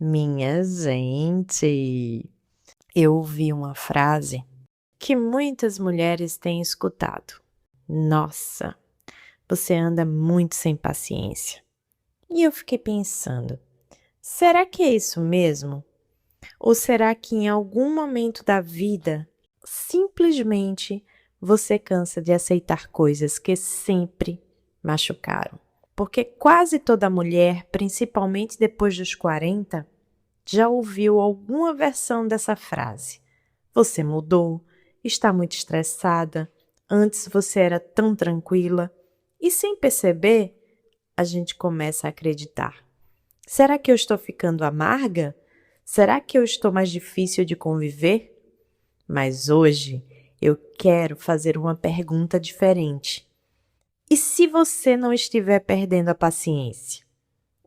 Minha gente, eu ouvi uma frase que muitas mulheres têm escutado. Nossa, você anda muito sem paciência. E eu fiquei pensando, será que é isso mesmo? Ou será que em algum momento da vida, simplesmente você cansa de aceitar coisas que sempre machucaram? Porque quase toda mulher, principalmente depois dos 40, já ouviu alguma versão dessa frase. Você mudou, está muito estressada, antes você era tão tranquila. E sem perceber, a gente começa a acreditar. Será que eu estou ficando amarga? Será que eu estou mais difícil de conviver? Mas hoje eu quero fazer uma pergunta diferente. E se você não estiver perdendo a paciência?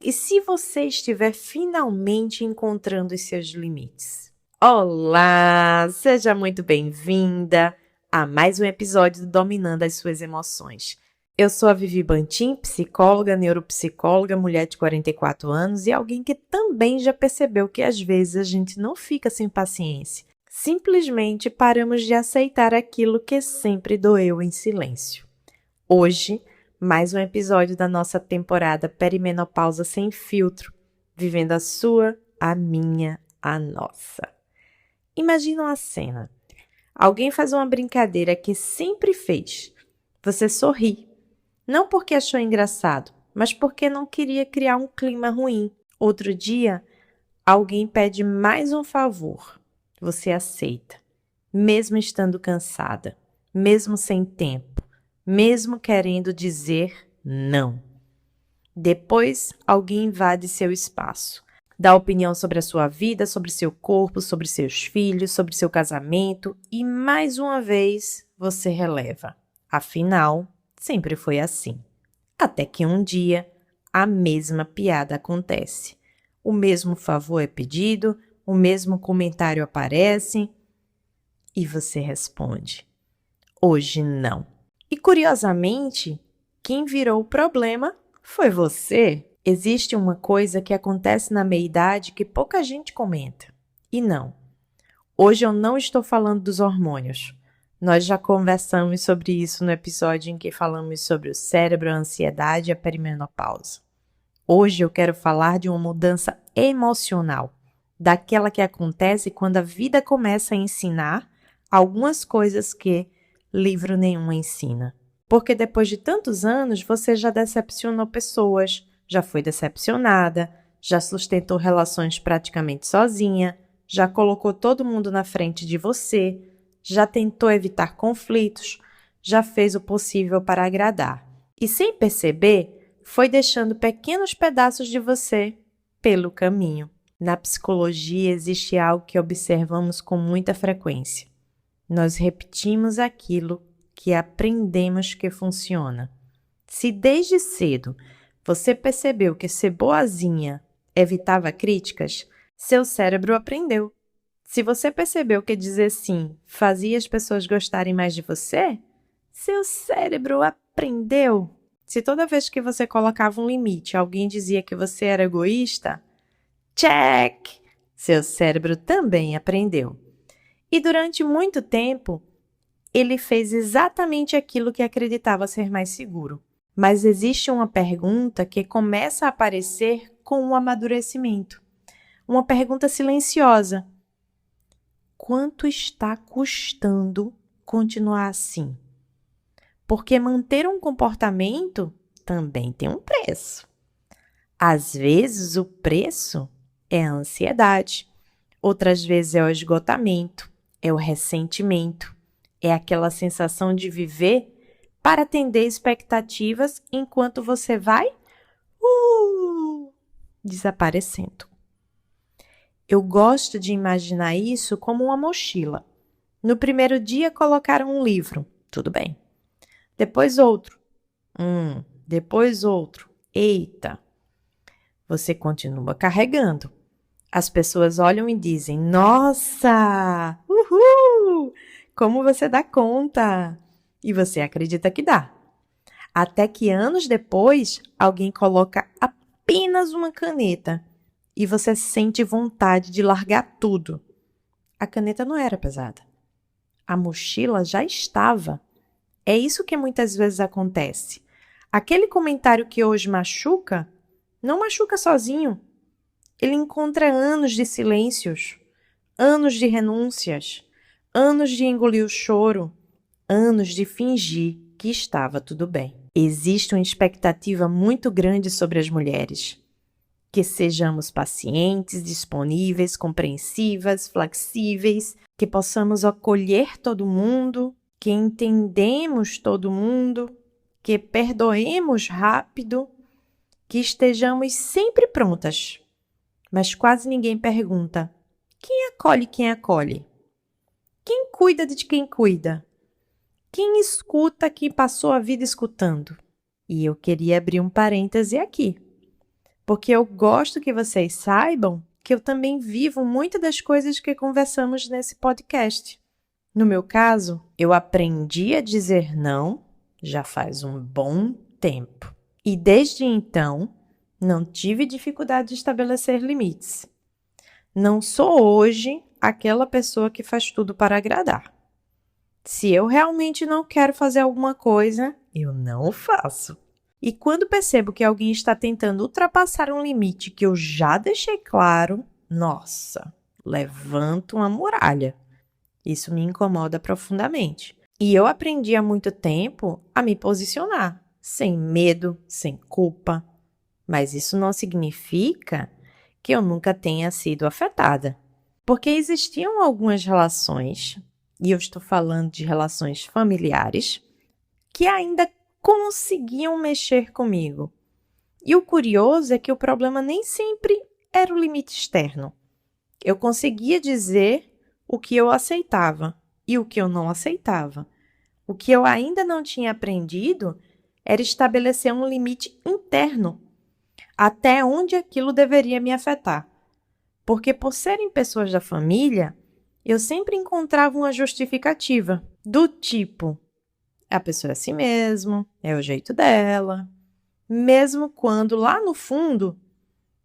E se você estiver finalmente encontrando os seus limites? Olá, seja muito bem-vinda a mais um episódio do Dominando as Suas Emoções. Eu sou a Vivi Bantim, psicóloga, neuropsicóloga, mulher de 44 anos e alguém que também já percebeu que às vezes a gente não fica sem paciência. Simplesmente paramos de aceitar aquilo que sempre doeu em silêncio. Hoje, mais um episódio da nossa temporada Perimenopausa Sem Filtro, vivendo a sua, a minha, a nossa. Imagina uma cena. Alguém faz uma brincadeira que sempre fez. Você sorri. Não porque achou engraçado, mas porque não queria criar um clima ruim. Outro dia, alguém pede mais um favor. Você aceita, mesmo estando cansada, mesmo sem tempo, mesmo querendo dizer não. Depois, alguém invade seu espaço. Dá opinião sobre a sua vida, sobre seu corpo, sobre seus filhos, sobre seu casamento e, mais uma vez, você releva. Afinal, sempre foi assim. Até que um dia, a mesma piada acontece. O mesmo favor é pedido, o mesmo comentário aparece e você responde: hoje não. E curiosamente, quem virou o problema foi você. Existe uma coisa que acontece na meia-idade que pouca gente comenta. E não, hoje eu não estou falando dos hormônios. Nós já conversamos sobre isso no episódio em que falamos sobre o cérebro, a ansiedade e a perimenopausa. Hoje eu quero falar de uma mudança emocional, daquela que acontece quando a vida começa a ensinar algumas coisas que livro nenhum ensina. Porque depois de tantos anos você já decepcionou pessoas, já foi decepcionada, já sustentou relações praticamente sozinha, já colocou todo mundo na frente de você, já tentou evitar conflitos, já fez o possível para agradar. E sem perceber, foi deixando pequenos pedaços de você pelo caminho. Na psicologia existe algo que observamos com muita frequência. Nós repetimos aquilo que aprendemos que funciona. Se desde cedo você percebeu que ser boazinha evitava críticas, seu cérebro aprendeu. Se você percebeu que dizer sim fazia as pessoas gostarem mais de você, seu cérebro aprendeu. Se toda vez que você colocava um limite, alguém dizia que você era egoísta, check! Seu cérebro também aprendeu. E durante muito tempo, ele fez exatamente aquilo que acreditava ser mais seguro. Mas existe uma pergunta que começa a aparecer com o amadurecimento. Uma pergunta silenciosa. Quanto está custando continuar assim? Porque manter um comportamento também tem um preço. Às vezes o preço é a ansiedade, outras vezes é o esgotamento, é o ressentimento, é aquela sensação de viver para atender expectativas enquanto você vai desaparecendo. Eu gosto de imaginar isso como uma mochila. No primeiro dia colocaram um livro, tudo bem. Depois outro. Depois outro. Eita! Você continua carregando. As pessoas olham e dizem: nossa! Uhul! Como você dá conta? E você acredita que dá. Até que anos depois, alguém coloca apenas uma caneta e você sente vontade de largar tudo. A caneta não era pesada. A mochila já estava. É isso que muitas vezes acontece. Aquele comentário que hoje machuca, não machuca sozinho. Ele encontra anos de silêncios, anos de renúncias, anos de engolir o choro, anos de fingir que estava tudo bem. Existe uma expectativa muito grande sobre as mulheres. Que sejamos pacientes, disponíveis, compreensivas, flexíveis, que possamos acolher todo mundo, que entendemos todo mundo, que perdoemos rápido, que estejamos sempre prontas. Mas quase ninguém pergunta: quem acolhe quem acolhe? Quem cuida de quem cuida? Quem escuta quem passou a vida escutando? E eu queria abrir um parêntese aqui, porque eu gosto que vocês saibam que eu também vivo muitas das coisas que conversamos nesse podcast. No meu caso, eu aprendi a dizer não já faz um bom tempo. E desde então, não tive dificuldade de estabelecer limites. Não sou hoje aquela pessoa que faz tudo para agradar. Se eu realmente não quero fazer alguma coisa, eu não faço. E quando percebo que alguém está tentando ultrapassar um limite que eu já deixei claro, nossa, levanto uma muralha. Isso me incomoda profundamente. E eu aprendi há muito tempo a me posicionar, sem medo, sem culpa. Mas isso não significa que eu nunca tenha sido afetada. Porque existiam algumas relações, e eu estou falando de relações familiares, que ainda conseguiam mexer comigo. E o curioso é que o problema nem sempre era o limite externo. Eu conseguia dizer o que eu aceitava e o que eu não aceitava. O que eu ainda não tinha aprendido era estabelecer um limite interno, até onde aquilo deveria me afetar. Porque por serem pessoas da família, eu sempre encontrava uma justificativa, do tipo: a pessoa é assim mesmo, é o jeito dela. Mesmo quando, lá no fundo,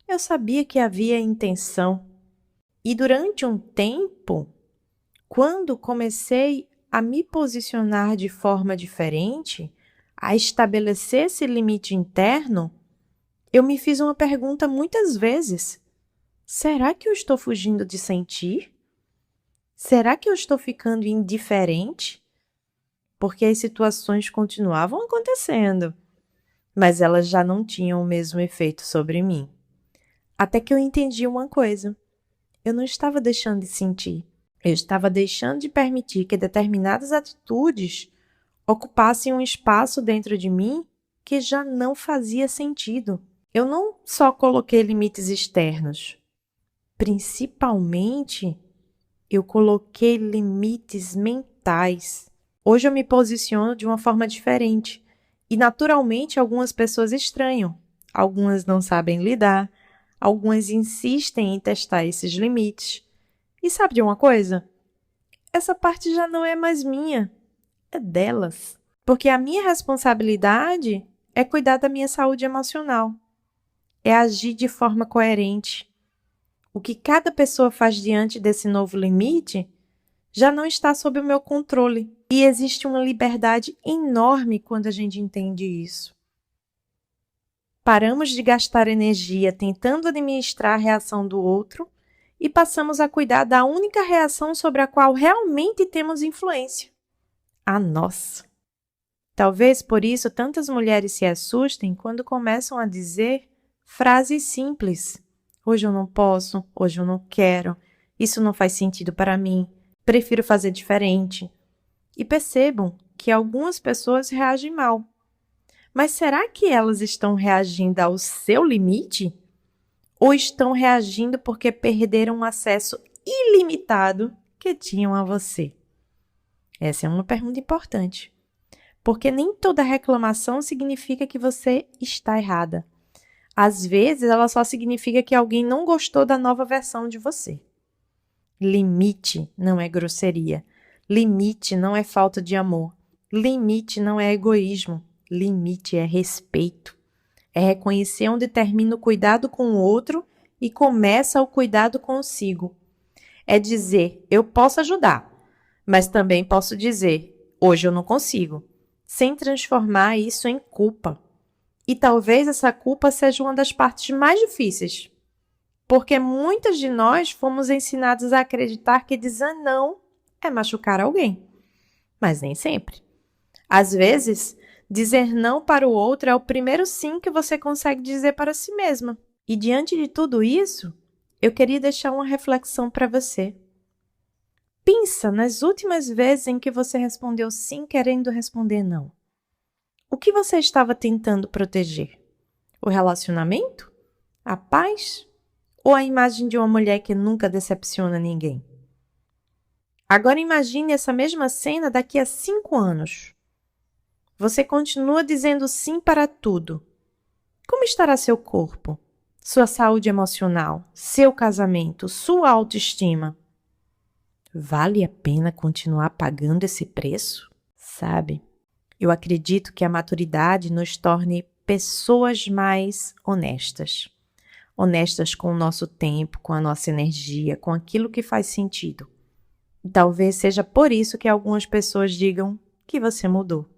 eu sabia que havia intenção. E durante um tempo, quando comecei a me posicionar de forma diferente, a estabelecer esse limite interno, eu me fiz uma pergunta muitas vezes: será que eu estou fugindo de sentir? Será que eu estou ficando indiferente? Porque as situações continuavam acontecendo, mas elas já não tinham o mesmo efeito sobre mim. Até que eu entendi uma coisa: eu não estava deixando de sentir, eu estava deixando de permitir que determinadas atitudes ocupassem um espaço dentro de mim que já não fazia sentido. Eu não só coloquei limites externos, principalmente eu coloquei limites mentais. Hoje eu me posiciono de uma forma diferente e naturalmente algumas pessoas estranham, algumas não sabem lidar, algumas insistem em testar esses limites. E sabe de uma coisa? Essa parte já não é mais minha, é delas. Porque a minha responsabilidade é cuidar da minha saúde emocional, é agir de forma coerente. O que cada pessoa faz diante desse novo limite já não está sob o meu controle. E existe uma liberdade enorme quando a gente entende isso. Paramos de gastar energia tentando administrar a reação do outro e passamos a cuidar da única reação sobre a qual realmente temos influência: a nossa. Talvez por isso tantas mulheres se assustem quando começam a dizer frases simples: hoje eu não posso, hoje eu não quero, isso não faz sentido para mim, prefiro fazer diferente. E percebam que algumas pessoas reagem mal. Mas será que elas estão reagindo ao seu limite? Ou estão reagindo porque perderam o acesso ilimitado que tinham a você? Essa é uma pergunta importante. Porque nem toda reclamação significa que você está errada. Às vezes, ela só significa que alguém não gostou da nova versão de você. Limite não é grosseria. Limite não é falta de amor. Limite não é egoísmo. Limite é respeito. É reconhecer onde termina o cuidado com o outro e começa o cuidado consigo. É dizer, eu posso ajudar, mas também posso dizer, hoje eu não consigo, sem transformar isso em culpa. E talvez essa culpa seja uma das partes mais difíceis, porque muitas de nós fomos ensinados a acreditar que dizer não é machucar alguém, mas nem sempre. Às vezes, dizer não para o outro é o primeiro sim que você consegue dizer para si mesma. E diante de tudo isso, eu queria deixar uma reflexão para você. Pensa nas últimas vezes em que você respondeu sim querendo responder não. O que você estava tentando proteger? O relacionamento? A paz? Ou a imagem de uma mulher que nunca decepciona ninguém? Agora imagine essa mesma cena daqui a 5 anos. Você continua dizendo sim para tudo. Como estará seu corpo? Sua saúde emocional? Seu casamento? Sua autoestima? Vale a pena continuar pagando esse preço? Sabe? Eu acredito que a maturidade nos torne pessoas mais honestas. Honestas com o nosso tempo, com a nossa energia, com aquilo que faz sentido. E talvez seja por isso que algumas pessoas digam que você mudou.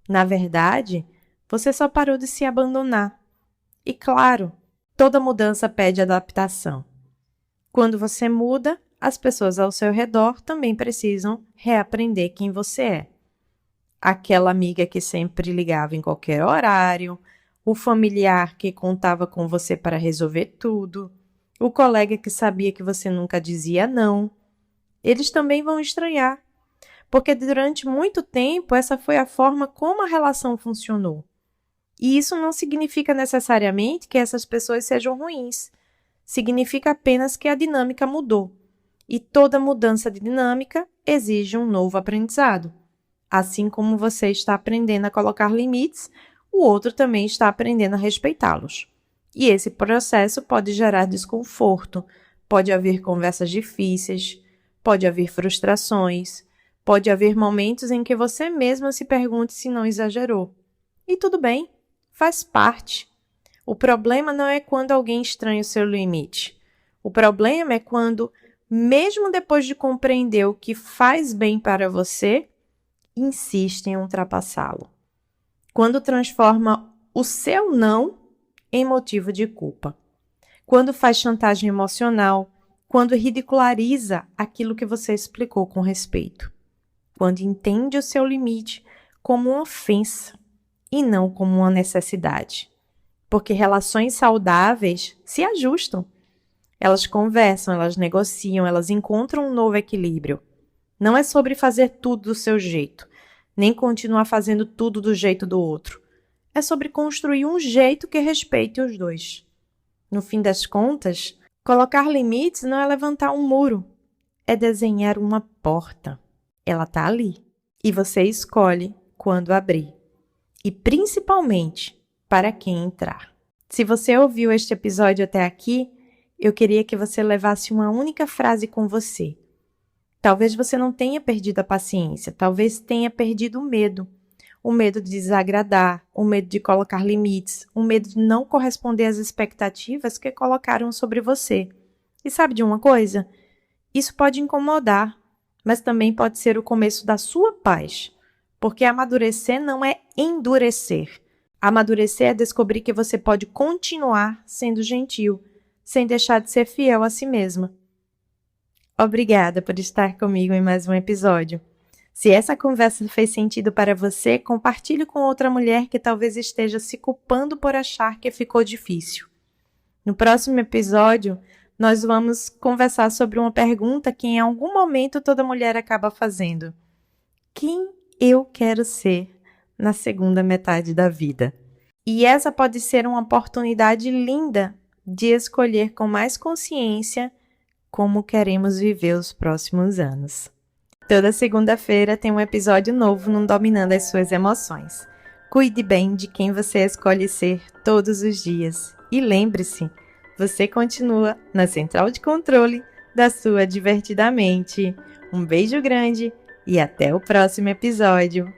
Na verdade, você só parou de se abandonar. E claro, toda mudança pede adaptação. Quando você muda, as pessoas ao seu redor também precisam reaprender quem você é. Aquela amiga que sempre ligava em qualquer horário, o familiar que contava com você para resolver tudo, o colega que sabia que você nunca dizia não. Eles também vão estranhar, porque durante muito tempo essa foi a forma como a relação funcionou. E isso não significa necessariamente que essas pessoas sejam ruins. Significa apenas que a dinâmica mudou. E toda mudança de dinâmica exige um novo aprendizado. Assim como você está aprendendo a colocar limites, o outro também está aprendendo a respeitá-los. E esse processo pode gerar desconforto, pode haver conversas difíceis, pode haver frustrações, pode haver momentos em que você mesma se pergunte se não exagerou. E tudo bem, faz parte. O problema não é quando alguém estranha o seu limite. O problema é quando, mesmo depois de compreender o que faz bem para você, insiste em ultrapassá-lo. Quando transforma o seu não em motivo de culpa. Quando faz chantagem emocional. Quando ridiculariza aquilo que você explicou com respeito. Quando entende o seu limite como uma ofensa e não como uma necessidade. Porque relações saudáveis se ajustam. Elas conversam, elas negociam, elas encontram um novo equilíbrio. Não é sobre fazer tudo do seu jeito, nem continuar fazendo tudo do jeito do outro. É sobre construir um jeito que respeite os dois. No fim das contas, colocar limites não é levantar um muro, é desenhar uma porta. Ela está ali e você escolhe quando abrir. E principalmente para quem entrar. Se você ouviu este episódio até aqui, eu queria que você levasse uma única frase com você. Talvez você não tenha perdido a paciência, talvez tenha perdido o medo. O medo de desagradar, o medo de colocar limites, o medo de não corresponder às expectativas que colocaram sobre você. E sabe de uma coisa? Isso pode incomodar, mas também pode ser o começo da sua paz. Porque amadurecer não é endurecer. Amadurecer é descobrir que você pode continuar sendo gentil, sem deixar de ser fiel a si mesma. Obrigada por estar comigo em mais um episódio. Se essa conversa fez sentido para você, compartilhe com outra mulher que talvez esteja se culpando por achar que ficou difícil. No próximo episódio, nós vamos conversar sobre uma pergunta que em algum momento toda mulher acaba fazendo. Quem eu quero ser na segunda metade da vida? E essa pode ser uma oportunidade linda de escolher com mais consciência como queremos viver os próximos anos. Toda segunda-feira tem um episódio novo no Dominando as Suas Emoções. Cuide bem de quem você escolhe ser todos os dias. E lembre-se, você continua na central de controle da sua divertidamente. Um beijo grande e até o próximo episódio.